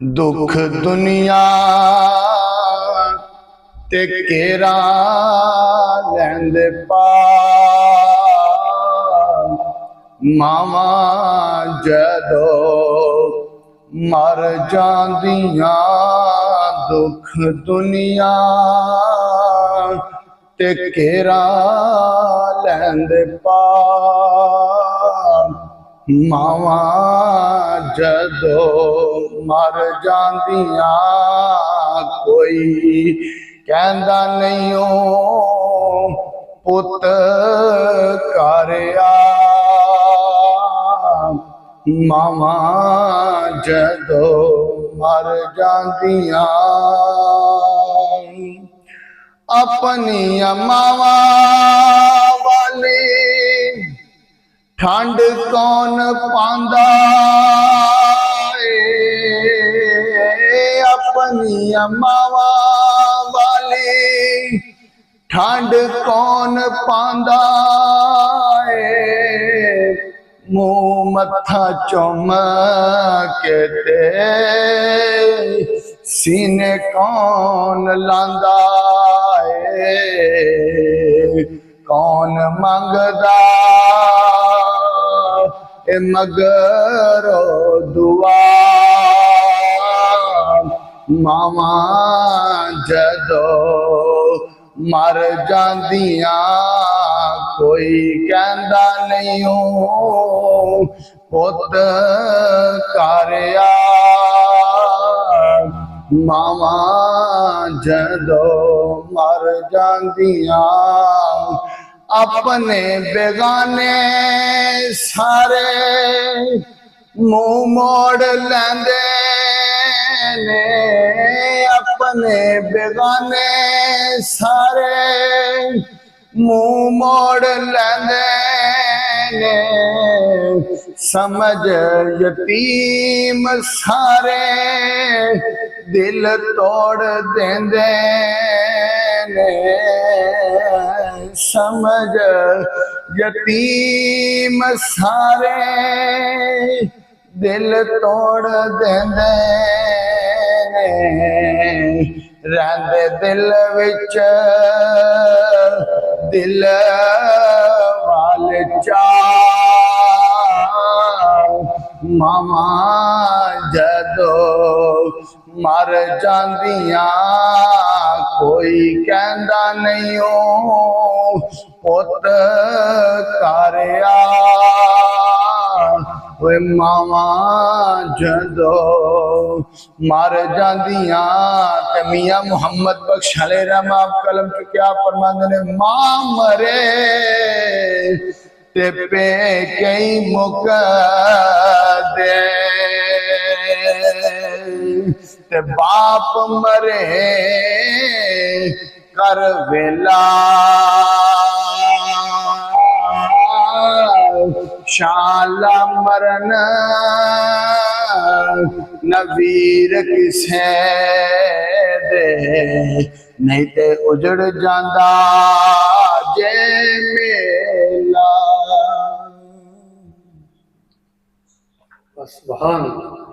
दुख दुनिया ते केरा लैंदे पार। मावा जदो मर जांदियां दुख दुनिया ते केरा लैंदे पार। मावा जदो मर जांदियां कोई कहंदा नहीं ओ पुत घर आ। मावा जदो मर जांदियां अपनी मावा वाली ठंड कौन पांदा अपनी मावा वाली ठंड कौन पांदा मुंह मत्था चुम के ते सीने कौन लांदा कौन मंगदा मगरो दुआ। मावा जदो मर जांदियां कोई कहंदा नहीं ओ पुत घर आ। मावा जदो मर जांदियां अपने बेगाने सारे मुंह मोड़ लैंदे ने। अपने बेगाने सारे मुंह मोड़ लैंदे ने। समझ यतीम सारे दिल तोड़ देंदे ने। समझ यतीम सारे दिल तोड़ देंदे ने। रहंदे दिल विच दिल वाले चार। मावा जदो मर जांदियां कोई कहंदा नहीं ओ पुत घर आ। मावा जदो मर जांदियां ते मियां मुहम्मद बख्श अलैहि रहमत कलम के क्या फरमांदे ने मां मरे ते पे कई मुक दे ते बाप मरे कर वेला। शाला मरन नवीर किसे दे नहीं ते उजड़ जांदा जे मेला। सुभान अल्लाह।